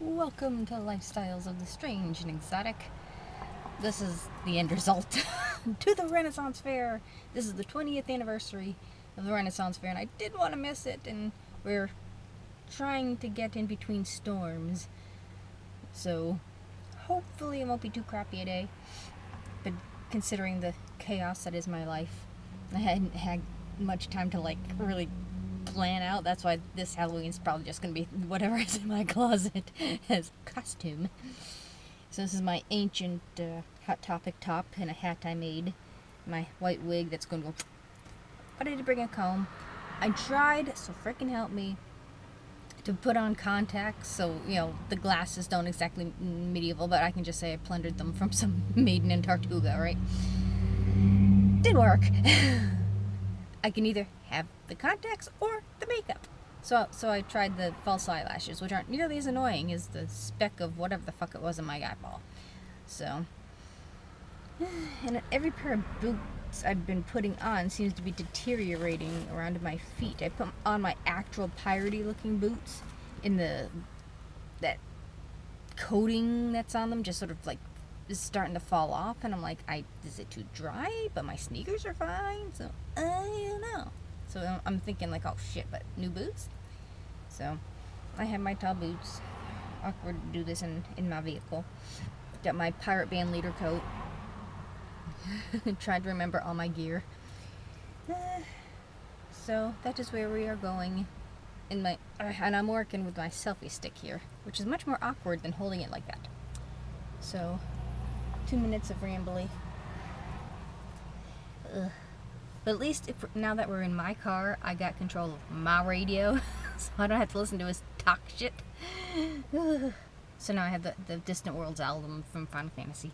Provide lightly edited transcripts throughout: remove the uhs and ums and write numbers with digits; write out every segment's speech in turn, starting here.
Welcome to Lifestyles of the Strange and Exotic. This is the end result to the Renaissance Fair. This is the 20th anniversary of the Renaissance Fair, and I didn't want to miss it, and we're trying to get in between storms. So, hopefully it won't be too crappy a day, but considering the chaos that is my life, I hadn't had much time to, really plan out. That's why this Halloween is probably just going to be whatever is in my closet as costume. So this is my ancient Hot Topic top and a hat I made. My white wig that's going to go... But I did bring a comb. I tried, so frickin' help me, to put on contacts so, the glasses don't exactly medieval, but I can just say I plundered them from some maiden in Tartuga, right? Didn't work. I can either have the contacts or the makeup. So I tried the false eyelashes, which aren't nearly as annoying as the speck of whatever the fuck it was in my eyeball. So, and every pair of boots I've been putting on seems to be deteriorating around my feet. I put on my actual piratey looking boots in that coating that's on them just sort of is starting to fall off, and I'm like, is it too dry? But my sneakers are fine, so I don't know. So I'm thinking oh shit, but new boots? So I have my tall boots. Awkward to do this in my vehicle. Got my pirate band leader coat. Tried to remember all my gear. So that is where we are going. And I'm working with my selfie stick here, which is much more awkward than holding it like that. So 2 minutes of rambly. But at least now that we're in my car, I got control of my radio, so I don't have to listen to his talk shit. So now I have the Distant Worlds album from Final Fantasy.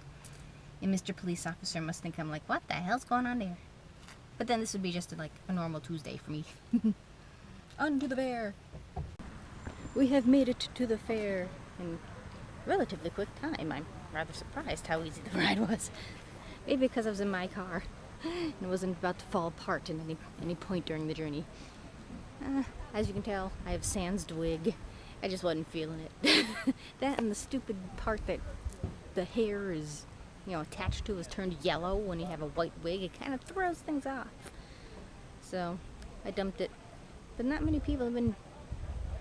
And Mr. Police Officer must think I'm like, what the hell's going on there? But then this would be just a normal Tuesday for me. On to the fair! We have made it to the fair in relatively quick time. I'm rather surprised how easy the ride was. Maybe because I was in my car and it wasn't about to fall apart at any point during the journey. As you can tell, I have Sans wig. I just wasn't feeling it. That and the stupid part that the hair is, attached to is turned yellow when you have a white wig. It kind of throws things off. So I dumped it. But not many people have been,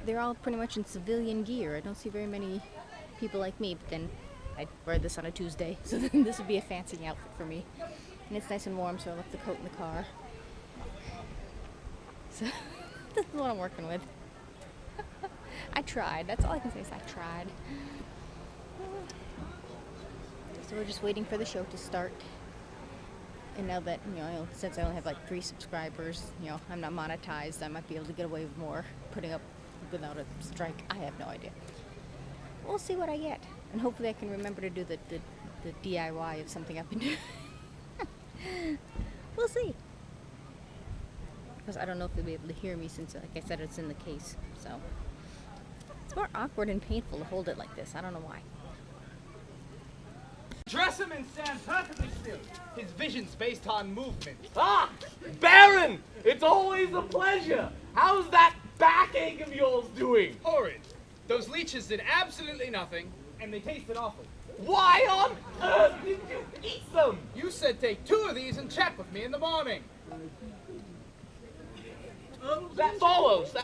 they're all pretty much in civilian gear. I don't see very many people like me, but then I wear this on a Tuesday, so then this would be a fancy outfit for me. And it's nice and warm, so I left the coat in the car. So, this is what I'm working with. I tried. That's all I can say is I tried. So we're just waiting for the show to start. And now that, since I only have 3 subscribers, I'm not monetized, I might be able to get away with more putting up without a strike. I have no idea. We'll see what I get. And hopefully I can remember to do the DIY of something I've been doing. We'll see. Because I don't know if they'll be able to hear me since, like I said, it's in the case. So it's more awkward and painful to hold it like this. I don't know why. Dress him and stand perfectly still. His vision's based on movement. Ah! Baron! It's always a pleasure! How's that backache of yours doing? Horrid. Those leeches did absolutely nothing, and they tasted awful. Why on earth did you eat them? You said take 2 of these and chat with me in the morning. That follows.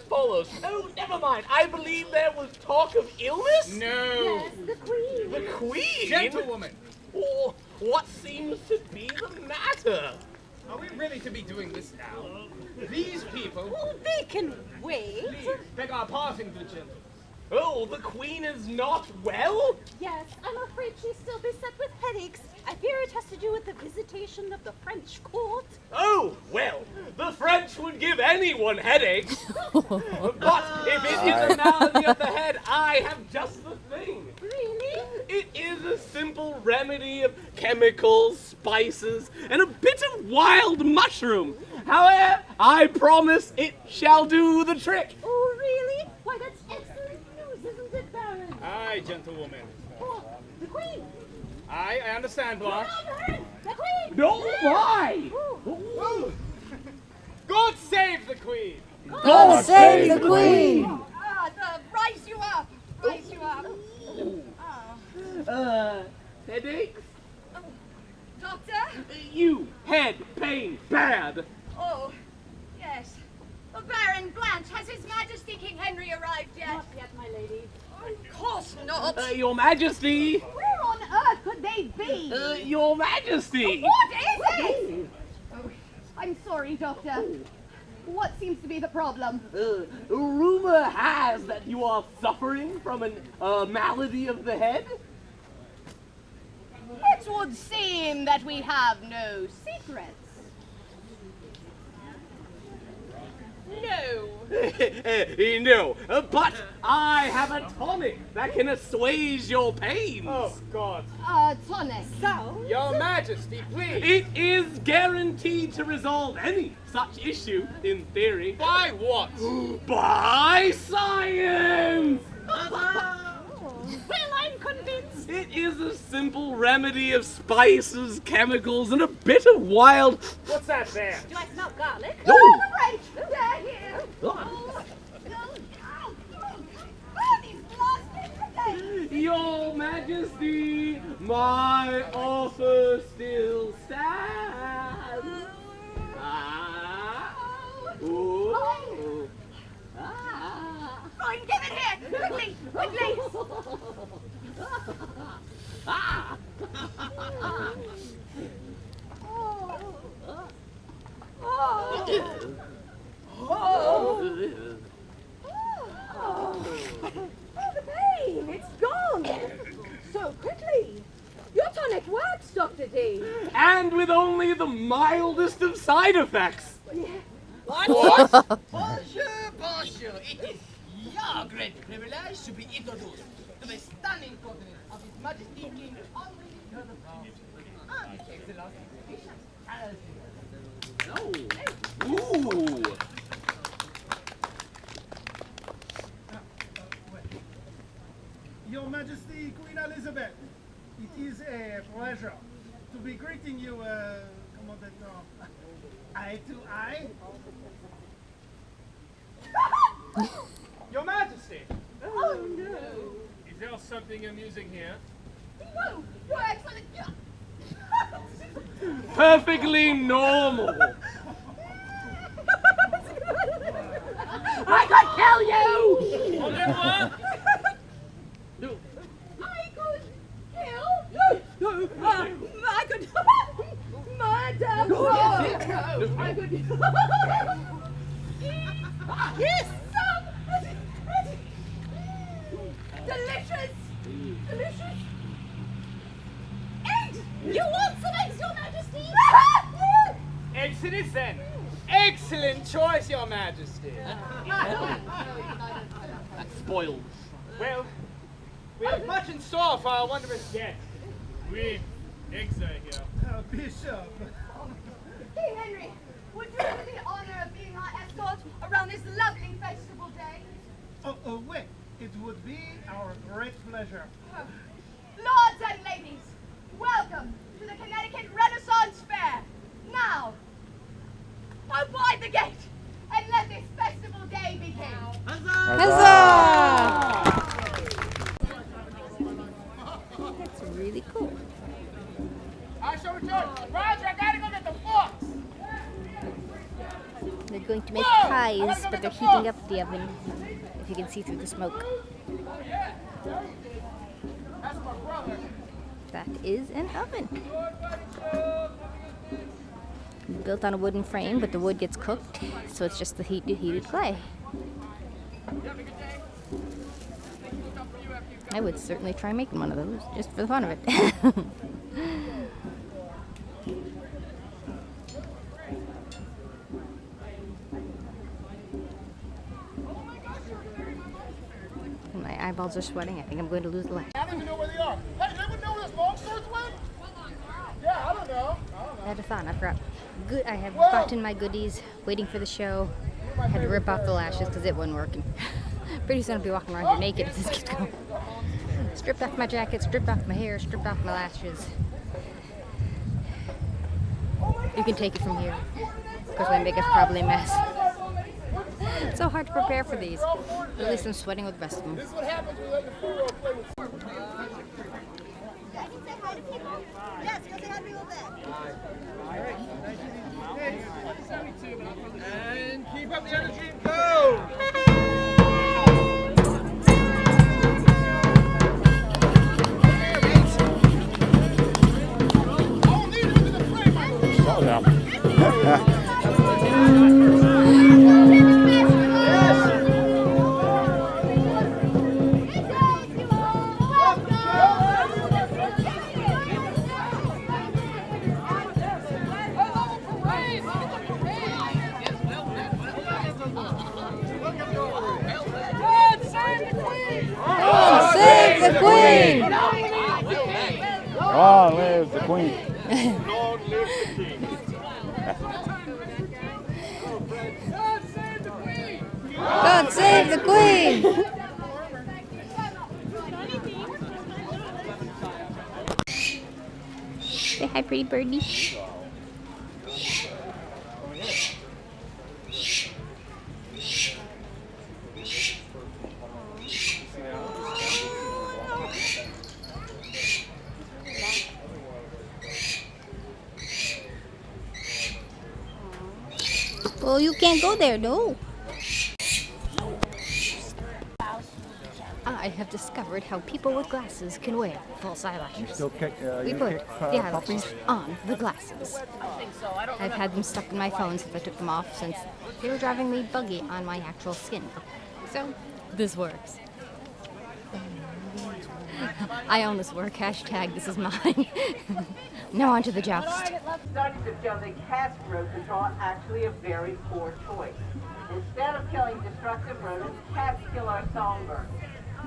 Oh, never mind. I believe there was talk of illness? No. Yes, the Queen. The Queen? Gentlewoman. Oh, what seems to be the matter? Are we really to be doing this now? These people... Oh, they can wait. Please, beg our pardon, good gentlemen. Oh, the Queen is not well? Yes, I'm afraid she's still beset with headaches. I fear it has to do with the visitation of the French court. Oh, well, the French would give anyone headaches. But if it is a malady of the head, I have just the thing. Really? It is a simple remedy of chemicals, spices, and a bit of wild mushroom. However, I promise it shall do the trick. Oh, really? Why, that's excellent news, isn't it, Baron? Aye, gentlewoman. Oh, the Queen. Aye, I understand, Blanche. Baron, the Queen. No, why? Oh. God save the Queen! God save the Queen! Rise you up. Rise you up. Headaches? Doctor? You, head, pain, bad. Oh, yes. The Baron Blanche, has His Majesty King Henry arrived yet? Not yet, my lady. Of course not. Your Majesty. Where on earth could they be? Your Majesty. What is it? Oh, I'm sorry, Doctor. What seems to be the problem? Rumor has that you are suffering from a malady of the head. It would seem that we have no secrets. No. No, but I have a tonic that can assuage your pains. Oh, God. Tonic. So? Your Majesty, please. It is guaranteed to resolve any such issue, in theory. By what? By science! Well, I'm convinced. It is a simple remedy of spices, chemicals, and a bit of wild... What's that there? Do I smell garlic? No. Oh, the French! They're here! These blasted Your Majesty, my offer still stands. Ooh. Fine, give it here! Quickly! Quickly! The pain! It's gone! So quickly! Your tonic works, Dr. D! And with only the mildest of side effects. What? Bonjour, bonjour. It is your great privilege to be introduced to the stunning countenance of His Majesty King Henry the Third. Excellent. Ooh. Your Majesty, Queen Elizabeth, it is a pleasure to be greeting you, eye to eye. Your Majesty. Oh no! Is there something amusing here? No! Your excellent... Perfectly normal. I could kill you! Oh, then what? I could kill? I could murder? No! I could... Yes! Delicious! Delicious! Eggs! You want some eggs, Your Majesty? Eggs it is then. Excellent choice, Your Majesty. That's spoiled. Well, we have much in store for our wondrous guest. We, eggs are here. Bishop. King Henry, would you have the honor of being our escort around this lovely festival day? Oh, wait. It would be our great pleasure. Lords and ladies, welcome to the Connecticut Renaissance Fair. Now, open wide the gate and let this festival day begin. Huzzah! That's really cool. I shall return. Roger, I gotta go get the forks. They're going to make Whoa! pies, but they're heating up the oven, if you can see through the smoke. That's my brother. That is an oven. Built on a wooden frame, but the wood gets cooked, so it's just the heated clay. I would certainly try making one of those, just for the fun of it. My eyeballs are sweating. I think I'm going to lose the lash. I don't even know where they are. Hey, anyone know where those long swords went? Yeah, I don't know. I had a thought. I forgot. Good. I have gotten my goodies, waiting for the show. I had to rip off the lashes because it wasn't working. Pretty soon I'll be walking around here naked if this keeps going. Stripped off my jacket, stripped off my hair, stripped off my lashes. You can take it from here. Because my makeup's probably a mess. It's so hard to prepare for these. At least I'm sweating with the rest of them. This is what happens when you let the 4-year-old play with. I can say hi to And keep up the energy and go! Save the Queen! Long live the Queen! Long live the king! God save the Queen! Say hi, pretty birdie. Well, you can't go there, no. I have discovered how people with glasses can wear false eyelashes. Still kick, We you put kick the eyelashes puppies? on the glasses. I've had them stuck in my phone since I took them off, since they were driving me buggy on my actual skin. So, this works. I own this work. Hashtag this is mine. Now on to the joust. Studies have shown that cats birth control are actually a very poor choice. Instead of killing destructive rodents, cats kill our songbirds.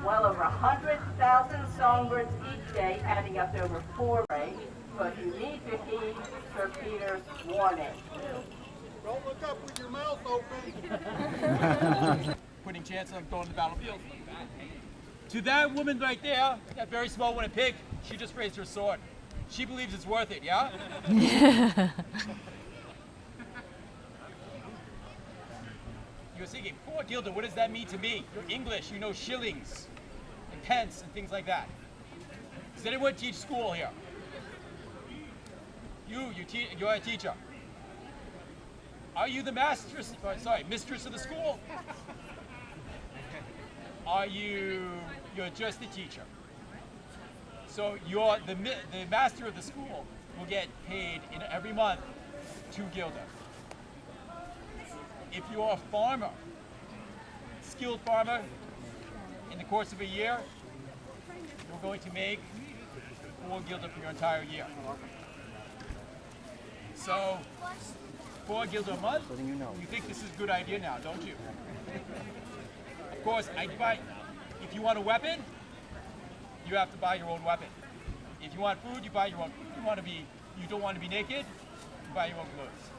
Well over 100,000 songbirds each day, adding up to over 4 rays. But you need to heed Sir Peter's warning. Don't look up with your mouth open. Winning chance of going to the battlefield. To that woman right there, that very small one, a pig, she just raised her sword. She believes it's worth it, yeah? You're thinking, 4 guilder, what does that mean to me? You're English, you know shillings and pence and things like that. Does anyone teach school here? You're a teacher. Are you the mistress of the school? You're just a teacher. So you're the master of the school will get paid every month 2 guilder. If you're a farmer, skilled farmer, in the course of a year, you're going to make 4 guilder for your entire year. So 4 guilder a month, you think this is a good idea now, don't you? Of course, if you want a weapon, you have to buy your own weapon. If you want food, you buy your own. You don't want to be naked, you buy your own clothes.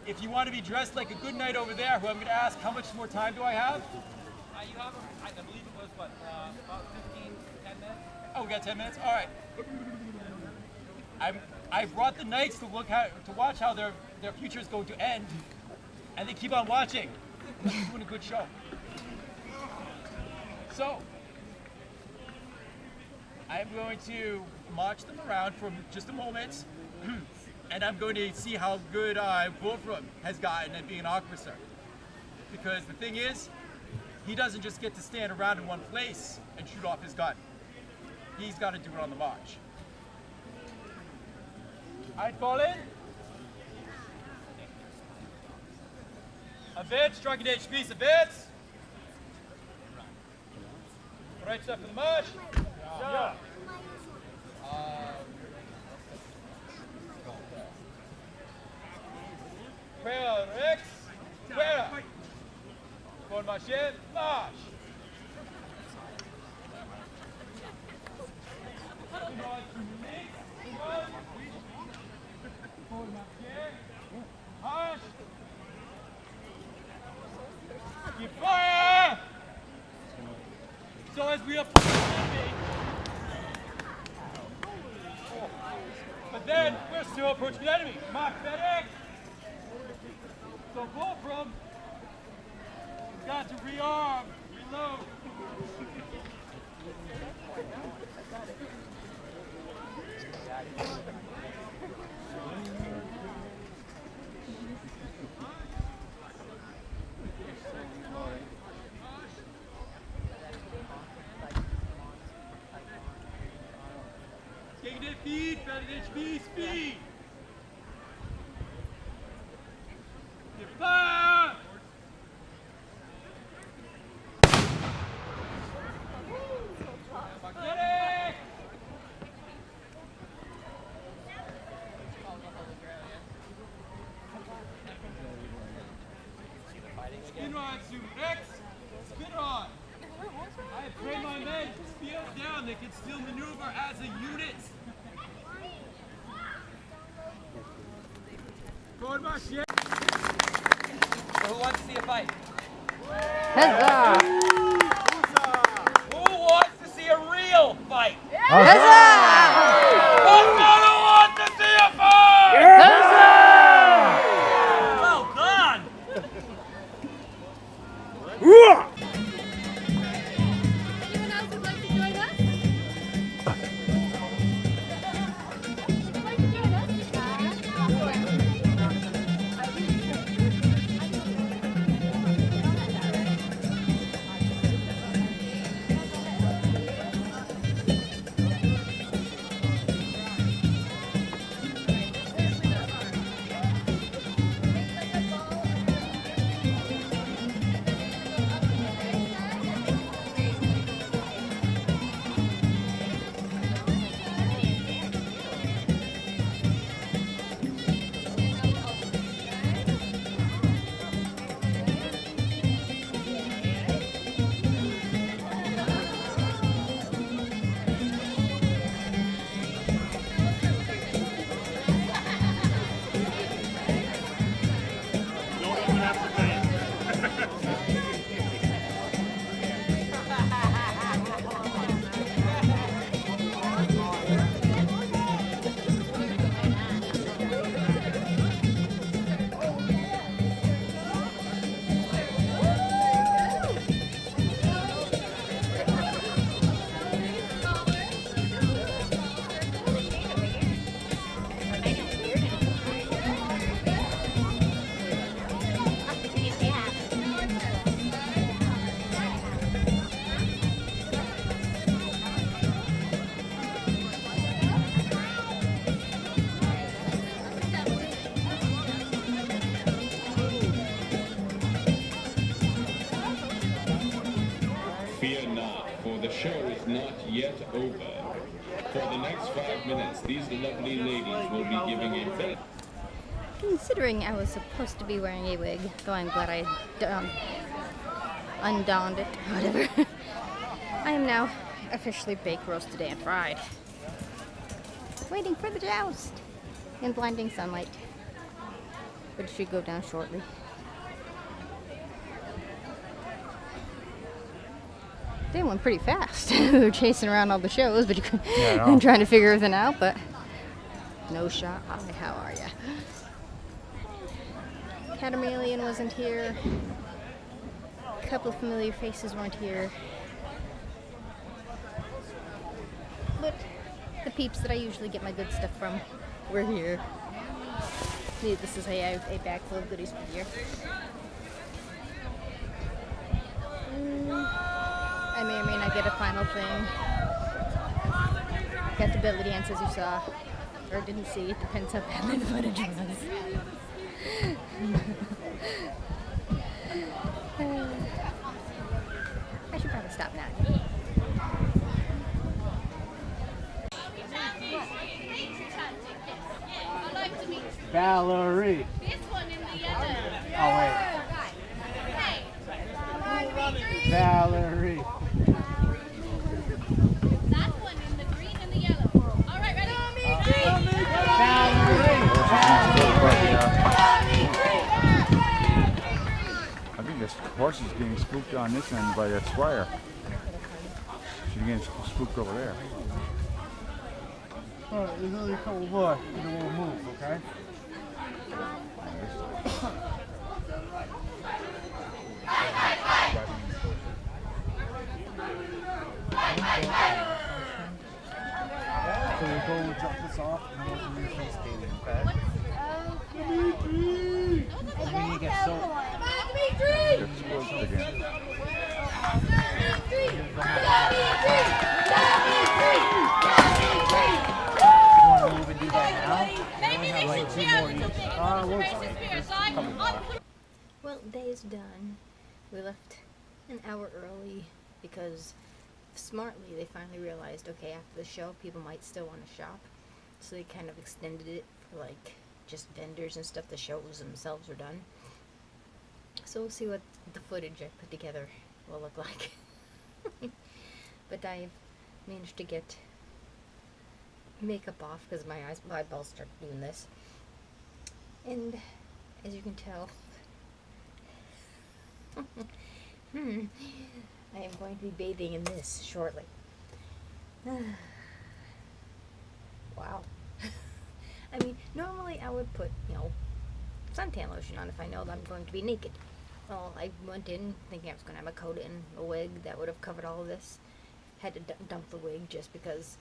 If you want to be dressed like a good knight over there, who I'm going to ask, how much more time do I have? You have, I believe it was what, about 10 minutes? Oh, we got 10 minutes? All right. I brought the knights to watch how their future is going to end, and they keep on watching. They're doing a good show. So, I'm going to march them around for just a moment, and I'm going to see how good Wolfram has gotten at being an officer. Because the thing is, he doesn't just get to stand around in one place and shoot off his gun. He's got to do it on the march. I'd fall in. A bit, strike a piece, a bit. Right stuff for the march. Yeah. Quer Rex, quer. Von marcher, march. March. Keep fire. So as we approach the enemy, but then we're still approaching the enemy. Mark medic. So Wolfram has got to rearm, reload. HV speed. Get fire. Get it. Spin rod, Super X. Spin rod. I have trained my men to speed up down. They can still maneuver as a unit. Forward march, yeah. So who wants to see a fight? Huzzah! Who wants to see a real fight? Huzzah! Who wants to see a fight? Well done! Anyone else would like to join us? Would you like to join us? Fear not, for the show is not yet over. For the next 5 minutes, these lovely ladies will be giving a bit. Considering I was supposed to be wearing a wig, though I'm glad I undonned it, whatever. I am now officially baked, roasted, and fried. Waiting for the joust in blinding sunlight, but it should go down shortly. They went pretty fast. We were chasing around all the shows, but and trying to figure everything out, but no shot. Hi, how are ya? Catamelion wasn't here. A couple of familiar faces weren't here. But the peeps that I usually get my good stuff from were here. Needless to say, I have a bag full of goodies for the year. I may or may not get a final thing. Got the belly dance as you saw, or didn't see. It depends how badly the footage was. I should probably stop now. Valerie. This one in the yellow. Oh, wait. Hey. Valerie. That one in the green and the yellow. All right, ready? I think this horse is getting spooked on this end by that squire. She's getting spooked over there. Alright, there's only a couple more. You won't move, okay? So we're going to drop this off and then we'll do your face dating, okay? We're going to get so... Get spooked again. You want to move in day is done. We left an hour early because smartly they finally realized, okay, after the show people might still want to shop, so they kind of extended it for like just vendors and stuff. The shows themselves were done, so we'll see what the footage I put together will look like. But I've managed to get makeup off because my eyeballs start doing this, and as you can tell, I am going to be bathing in this shortly. Wow. I mean, normally I would put, suntan lotion on if I know that I'm going to be naked. Well, I went in thinking I was going to have a coat and a wig that would have covered all of this. Had to dump the wig just because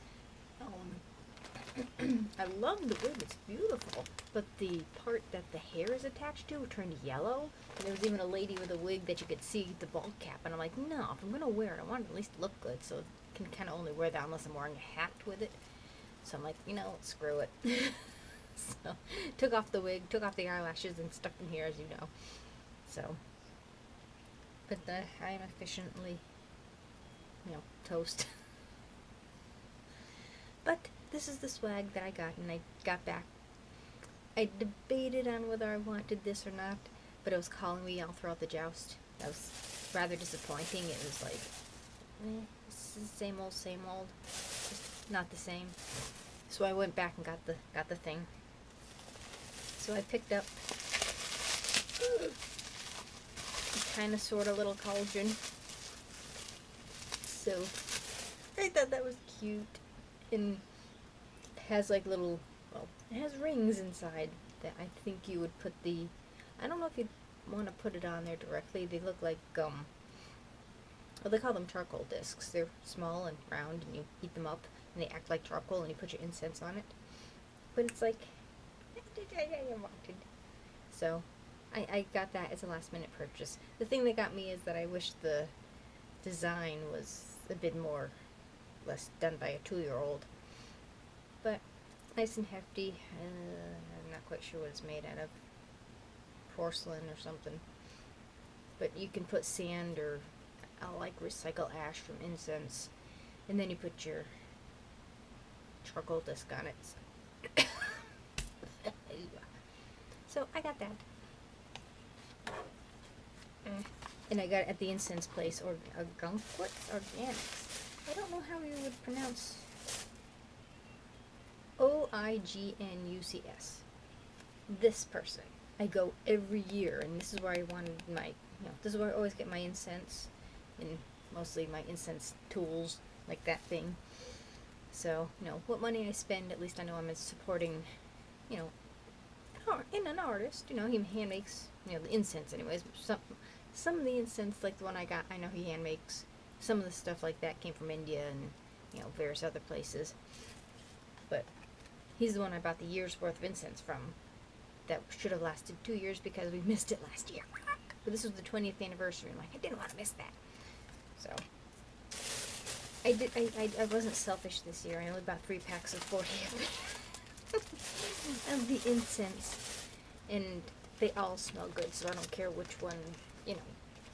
I love the wig, it's beautiful, but the part that the hair is attached to turned yellow, and there was even a lady with a wig that you could see the bald cap, and I'm like, no, if I'm going to wear it, I want it to at least look good, so I can kind of only wear that unless I'm wearing a hat with it. So I'm like, screw it. So, took off the wig, took off the eyelashes, and stuck them here, as you know. So, but I am efficiently, toast. But this is the swag that I got, and I got back. I debated on whether I wanted this or not, but it was calling me all throughout the joust. That was rather disappointing. It was like, it's the same old, just not the same. So I went back and got the thing. So I picked up kind of sort of little cauldron. So I thought that was cute, and it has like little, it has rings inside that I think you would put I don't know if you'd want to put it on there directly. They look like well, they call them charcoal discs. They're small and round, and you heat them up and they act like charcoal, and you put your incense on it. But it's like I wanted. So I got that as a last minute purchase. The thing that got me is that I wish the design was a bit more less done by a 2-year-old. But nice and hefty. I'm not quite sure what it's made out of. Porcelain or something. But you can put sand or like recycle ash from incense, and then you put your charcoal disc on it. So I got that. And I got it at the incense place, or Organics. I don't know how you would pronounce OIGNUCS. This person. I go every year, and this is where I wanted my, this is where I always get my incense, and mostly my incense tools, like that thing. So, what money I spend, at least I know I'm supporting, in an artist. He hand makes, the incense anyways. Some of the incense, like the one I got, I know he hand makes. Some of the stuff like that came from India and, various other places. But he's the one I bought the year's worth of incense from. That should have lasted 2 years because we missed it last year. But this was the 20th anniversary. I'm like, I didn't want to miss that. So I wasn't selfish this year. I only bought 3 packs of 40 of the incense, and they all smell good. So I don't care which one,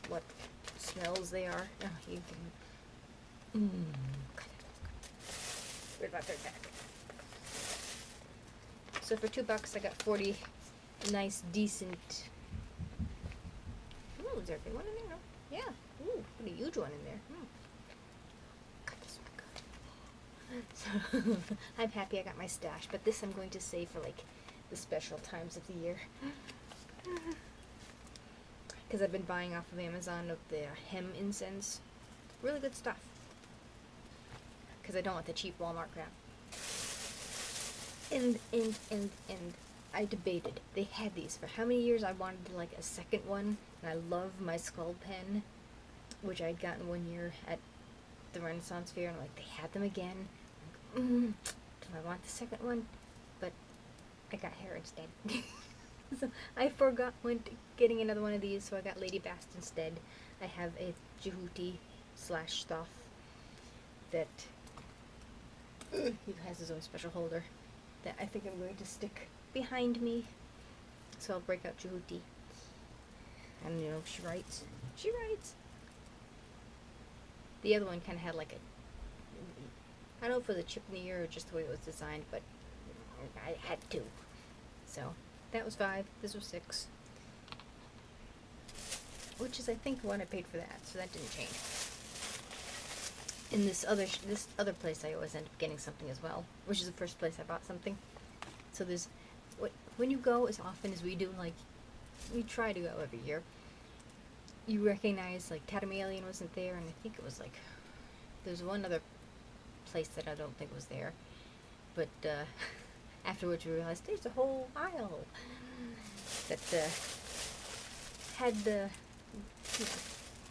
what smells they are. Oh, you can. Where's my 3rd pack? So for $2, I got 40 nice, decent. Ooh, is there a big one in there? No. Yeah. Ooh, put a huge one in there. Got this one good. So I'm happy I got my stash, but this I'm going to save for like the special times of the year. Because I've been buying off of Amazon of the hem incense. Really good stuff. Because I don't want the cheap Walmart crap. And I debated. They had these for how many years. I wanted like a second one, and I love my skull pen, which I'd gotten 1 year at the Renaissance Fair, and like, they had them again. Do I want the second one? But I got hair instead. So I forgot getting another one of these, so I got Lady Bast instead. I have a Jehuti / stuff that he has his own special holder that I think I'm going to stick behind me. So I'll break out Jehuti. I don't know if she writes. She writes. The other one kind of had like a, I don't know if it was a chip in the ear or just the way it was designed, but I had to. So that was 5. This was 6. Which is, I think, what I paid for that, so that didn't change. In this other place, I always end up getting something as well, which is the first place I bought something. So there's, when you go as often as we do, like, we try to go every year, you recognize, like, Tatamalian wasn't there, and I think it was, like, there's one other place that I don't think was there, but, afterwards we realized there's a whole aisle that, had, you know,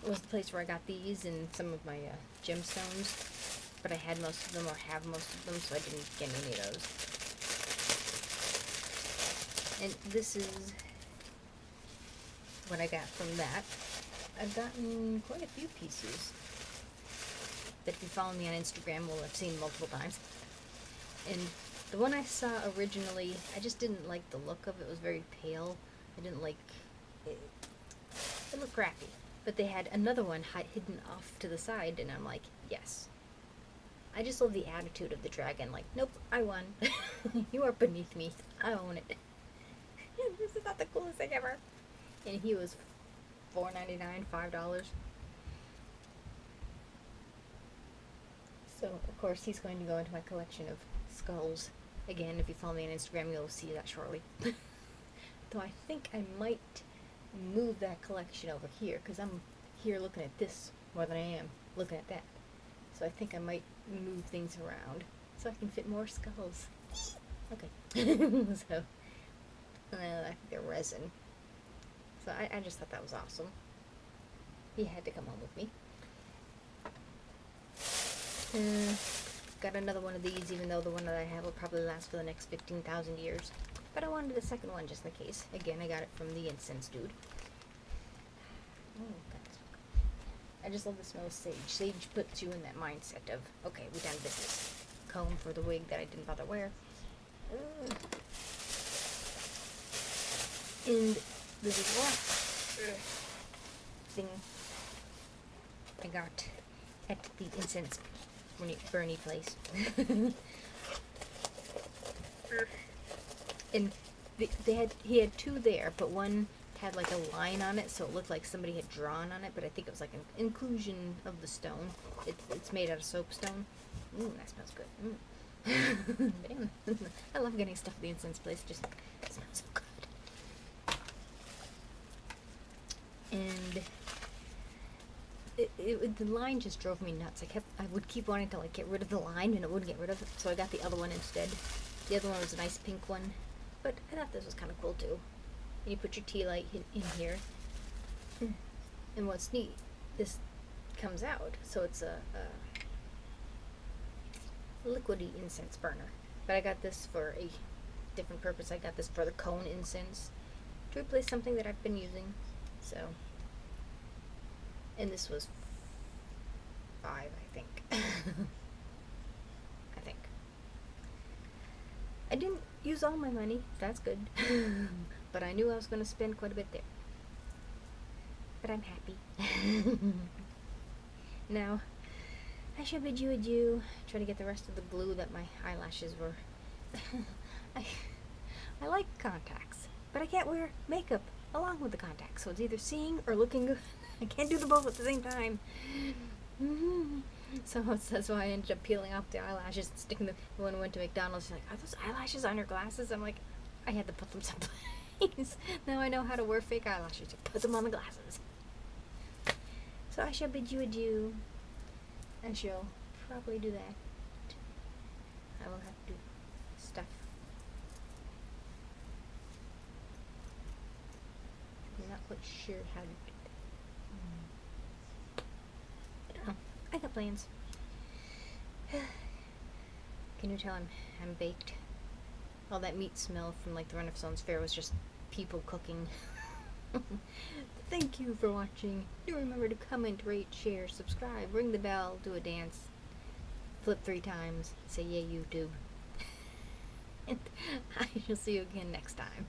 was the place where I got these and some of my gemstones, but I had most of them or have most of them, so I didn't get any of those. And this is what I got from that. I've gotten quite a few pieces that if you follow me on Instagram will have seen multiple times. And the one I saw originally, I just didn't like the look of it. It was very pale. I didn't like it. It looked crappy. But they had another one hidden off to the side, and I'm like, yes. I just love the attitude of the dragon. Like, nope, I won. You are beneath me. I own it. This is not the coolest thing ever. And he was $4.99, $5. So, of course, he's going to go into my collection of skulls. Again, if you follow me on Instagram, you'll see that shortly. Though I think I might move that collection over here, because I'm here looking at this more than I am looking at that. So I think I might move things around so I can fit more skulls. Okay. So, I think they're resin. So I just thought that was awesome. He had to come home with me. Got another one of these, even though the one that I have will probably last for the next 15,000 years. But I wanted a second one just in case. Again, I got it from the incense dude. Oh, that's so good. I just love the smell of sage. Sage puts you in that mindset of, okay, we done business. Comb for the wig that I didn't bother wear. And this is one thing I got at the incense Bernie place. And he had 2 there, but one had like a line on it, so it looked like somebody had drawn on it, but I think it was like an inclusion of the stone. It's made out of soapstone. Ooh, that smells good. Damn. I love getting stuff at the incense place. It just smells so good. And the line just drove me nuts. I would keep wanting to like get rid of the line, and it wouldn't get rid of it, so I got the other one instead. The other one was a nice pink one, but I thought this was kind of cool too. And you put your tea light in here, and what's neat, this comes out, so it's a liquidy incense burner. But I got this for a different purpose. I got this for the cone incense to replace something that I've been using. So, and this was 5, I think. I think. I didn't use all my money. That's good. But I knew I was going to spend quite a bit there. But I'm happy. Now, I shall bid you adieu. Try to get the rest of the glue that my eyelashes were. I like contacts, but I can't wear makeup along with the contacts, so it's either seeing or looking good. I can't do them both at the same time. So that's why I ended up peeling off the eyelashes and sticking them. When I went to McDonald's, she's like, "Are those eyelashes on your glasses?" I'm like, I had to put them someplace. Now I know how to wear fake eyelashes. To put them on the glasses. So I shall bid you adieu. I shall probably do that. I will have to do stuff. I'm not quite sure how to do that. I don't know. I got plans. Can you tell I'm baked? All that meat smell from like the Renaissance Fair was just people cooking. Thank you for watching. Do remember to comment, rate, share, subscribe, ring the bell, do a dance, flip 3 times, say yay YouTube. And I shall see you again next time.